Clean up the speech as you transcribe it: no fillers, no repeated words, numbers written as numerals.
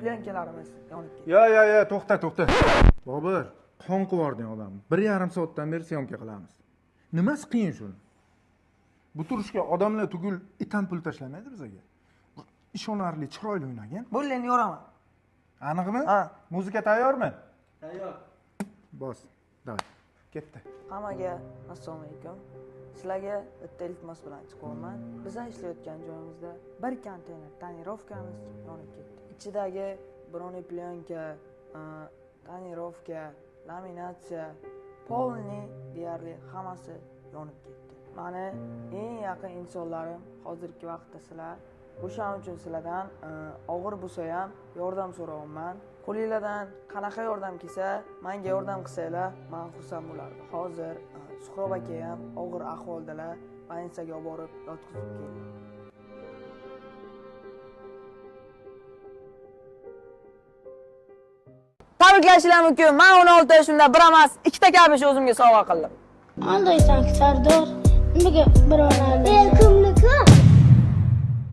Plyonkalarimiz yonib ketdi. Ya, to'xta. Bobur, qon quvording odamni. 1,5 soatdan beri syomka qilamiz. Nimasi qiyin shuni? Bu turishga odamlar tugul itam pul tashlamaydi bizga. Ishonarli, chiroyli o'ynagan. Bo'leni yoraman. Aniqmi? Ha. Muzika tayyormi? Tayyor. Bos. Davay. Ketdi. Hammaga assalomu alaykum. Sizlarga bitta iltimos bilan chiqyapman. Biz ishlayotgan joyimizda bir konteyner tonirovkamiz yonib ketdi. Ichidagi broni plyonka, tonirovka, laminatsiya, polni deyarli hammasi yonib ketdi. Mani eng yaqin insonlarim hozirgi vaqtda sizlar. O'shaning uchun sizlardan og'ir bo'lsa ham yordam so'rayapman. Qo'lingizdan qanaqa yordam kelsa, menga yordam qilsanglar, men xursand bo'lardim. Hozir Suhrob aka ham og'ir ahvoldalar, больницаga olib borib yotqizib keldi. Tabriklashlar mumkin. Men 16 yoshimda bir emas, ikkita kabish o'zimga sovg'a qildim. Qandaysan Sardor? Nimaga birovlarni